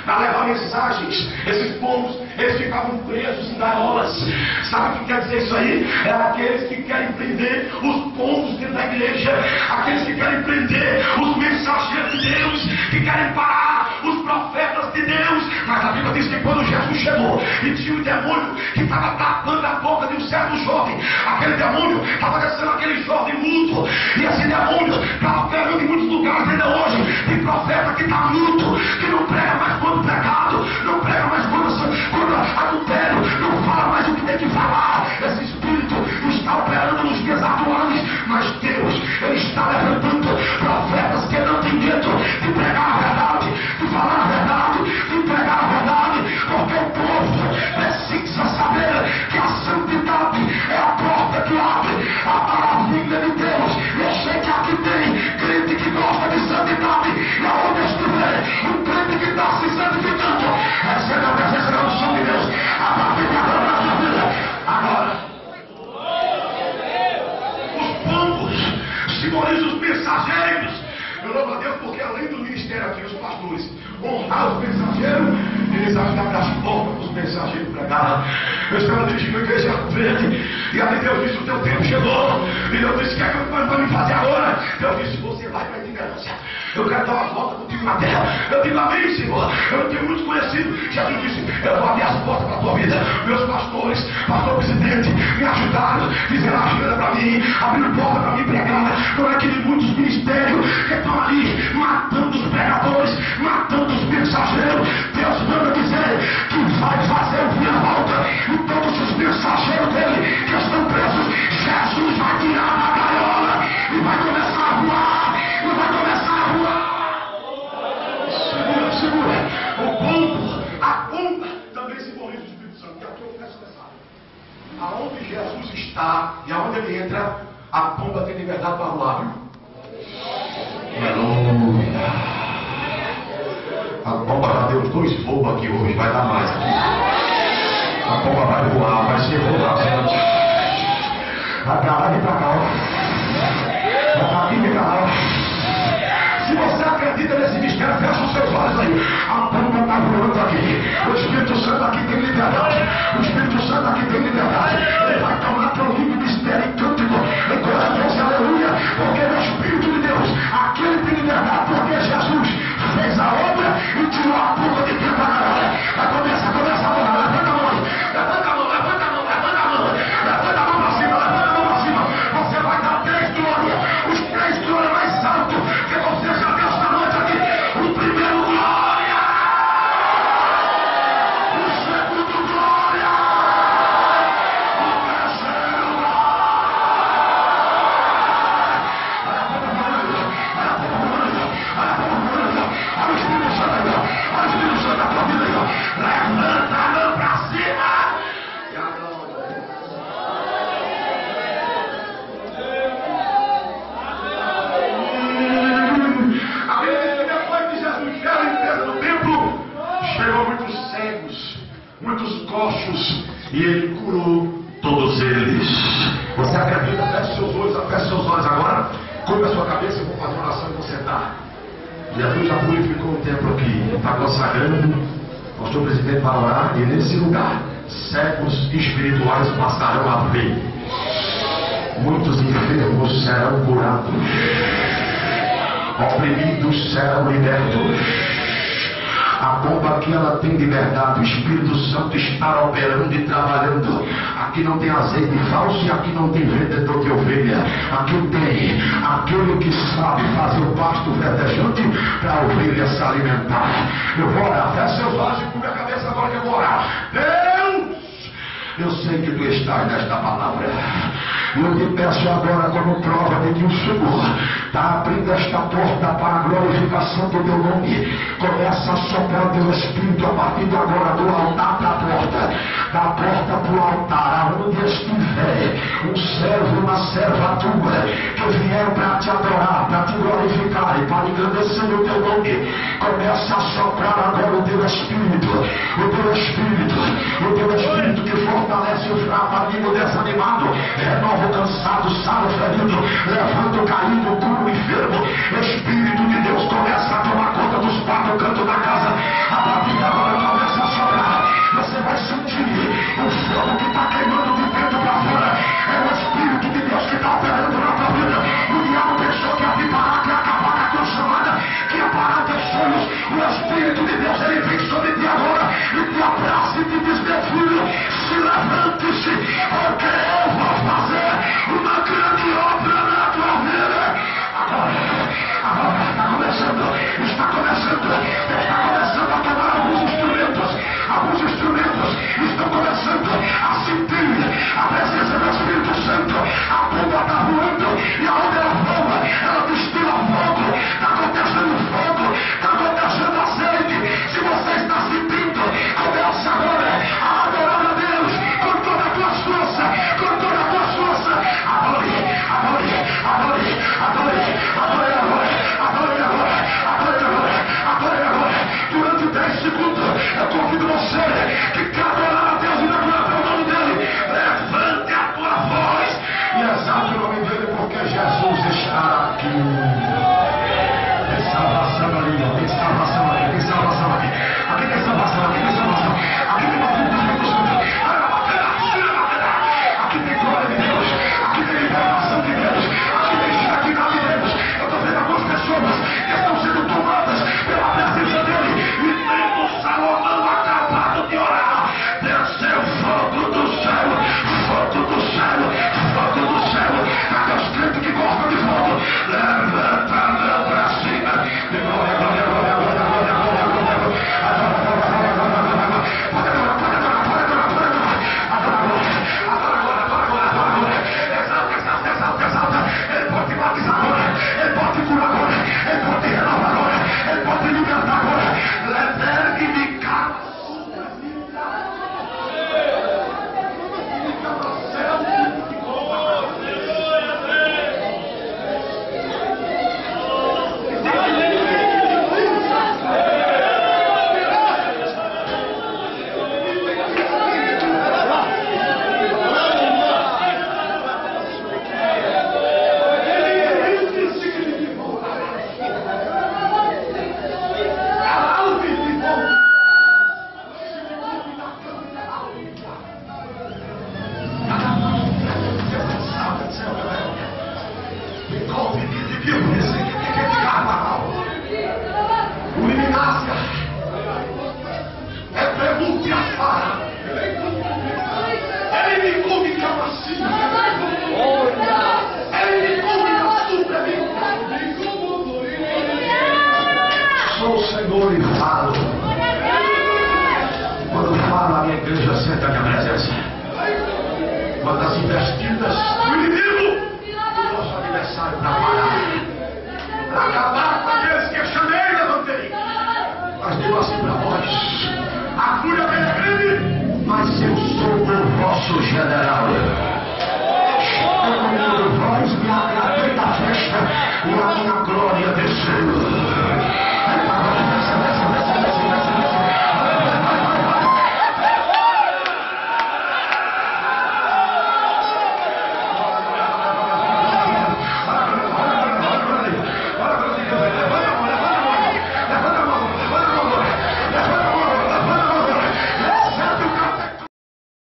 para levar mensagens. Esses pombos, eles ficavam presos em gaiolas. Sabe o que quer dizer isso aí? É aqueles que querem prender os pombos dentro da igreja, aqueles que querem prender os mensageiros de Deus, que querem parar os profetas de Deus. Mas a Bíblia diz que quando Jesus chegou e tinha um demônio que estava tapando a boca de um certo jovem, aquele demônio estava descendo aquele jovem mudo, e esse demônio estava pegando em muitos lugares ainda hoje. Tem profeta que está mudo, que não prega mais quando pecado, não prega mais quando adultério, não fala mais o que tem que falar. Esse espírito está operando nos dias atuais, mas Deus, Ele está levantando profetas que não têm medo de pregar a verdade, de falar a verdade, de pregar a verdade, porque o povo precisa saber que a santidade é a porta que abre a maravilha de Deus. Eu sei que aqui tem crente que gosta de santidade, e aonde estiver um crente que está se santificando, recebe a presença da unção de Deus, a maravilha da sua vida. Agora, os pombos simbolizam os mensageiros. Eu louvo a Deus porque além do ministério aqui, os pastores honrar os mensageiros, eles ajudaram as portas dos mensageiros pregar. Eu estava dirigindo a igreja verde, e aí Deus disse: o teu tempo chegou. E Deus disse: o que é que eu vou me fazer agora? Deus disse: você vai para a itinerância. Eu quero dar uma volta contigo na terra. Eu digo: amém, Senhor. Eu não tenho muitos conhecidos. Jesus disse: eu vou abrir as portas para a tua vida. Meus pastores, pastor presidente, me ajudaram, fizeram ajuda para mim, abriram porta para mim pregar. Não é que muitos ministérios que estão ali matando os pregadores, matando os mensageiros. Deus manda dizer que vai fazer a volta, e todos os mensageiros dele que estão presos, Jesus vai tirar da gaiola e vai começar a voar, e vai começar a voar. Segura. O pombo, a pomba também simboliza o Espírito Santo, que é o que eu peço nessa área. Aonde Jesus está e aonde ele entra, a pomba tem liberdade para voar. Aleluia. A pomba já deu 2 voos aqui hoje, vai dar mais aqui. A pomba vai voar, vai ser voar. Vai pra lá e pra cá. Vai pra aqui e pra lá. Se você acredita nesse mistério, fecha os seus olhos aí. A pomba está voando aqui. O Espírito Santo aqui tem liberdade. O Espírito Santo aqui tem liberdade. Ele vai tomar teu livro mistério em cântico, em coração, aleluia. Porque no Espírito de Deus, aquele tem liberdade, porque Jesus fez a obra e tirou a pomba de dentro da gaiola. Começa a orar. Levanta a mão. Levanta a mão. Levanta a mão. Levanta a mão. Levanta a mão para cima. Levanta a mão para cima. Você vai dar 3 glórias. Os 3 glórias mais altos que você já deu esta noite aqui. O primeiro glória. O segundo glória. O terceiro glória. Olha o Espírito Santo aí, ó. Olha o Espírito Santo da tua vida aí, ó. Levanta a mão pra cima. E a glória. A Bíblia diz que depois que Jesus fez a limpeza no templo, chegou muitos cegos, muitos coxos, e ele curou todos eles. Você acredita? Feche seus olhos agora. Curva a sua cabeça, eu vou fazer uma oração e você tá. Jesus já purificou o templo aqui, está consagrando. O pastor presidente vai orar, e nesse lugar, cegos espirituais passarão a ver. Muitos enfermos serão curados, oprimidos serão libertos. A pomba aqui, ela tem liberdade. O Espírito Santo está operando e trabalhando. Aqui não tem azeite falso, e aqui não tem vendedor de ovelha. Aqui tem aquele que sabe fazer o pasto verdejante para a ovelha se alimentar. Eu vou orar. Feche seus olhos e cubra a cabeça agora que eu vou orar. Deus, eu sei que tu estás nesta palavra. Eu te peço agora, como prova de que o Senhor está abrindo esta porta para a glorificação do teu nome. Começa a soprar teu Espírito a partir de agora, do altar para a porta, da porta para o altar, aonde estiver um servo, uma serva tua, que vieram para te adorar, para te glorificar e para engrandecer o teu nome. Começa a soprar agora o teu Espírito, que fortalece o fraco, amigo desanimado, renova o cansado, sara o ferido, levanta o caído, cura o enfermo. O Espírito de Deus começa a tomar conta dos 4 cantos da casa. A 10 segundos, eu convido você que quer adorar a Deus e adorar o nome dele. Levante a tua voz e exalte o nome dele, porque Jesus está aqui. Tem salvação ali, tem salvação aqui, tem salvação aqui. Aqui tem salvação, aqui tem salvação. Aqui tem uma aqui tem glória de Deus, aqui tem libertação de Deus, aqui tem santidade de Deus. Eu estou vendo algumas pessoas que estão sendo tomadas pela presença dele. E tendo Salomão acabado de orar, desceu fogo do céu, fogo do céu, fogo do céu. Aqueles crentes que gostam de fogo, levanta a mão para cima. Glória, glória, glória, glória, glória, glória, exalta. Ele pode batizar agora, ele pode curar agora, ele pode renovar agora, ele pode libertar agora. Levante-me cá. Sou o Senhor e falo. Quando falo, a minha igreja senta a minha presença. Quando as investidas do inimigo do nosso adversário para parar, para acabar com aqueles que eu chamei e levantei. Mas digo assim para vós: a fúria dele é grande, mas eu sou o vosso general. Eu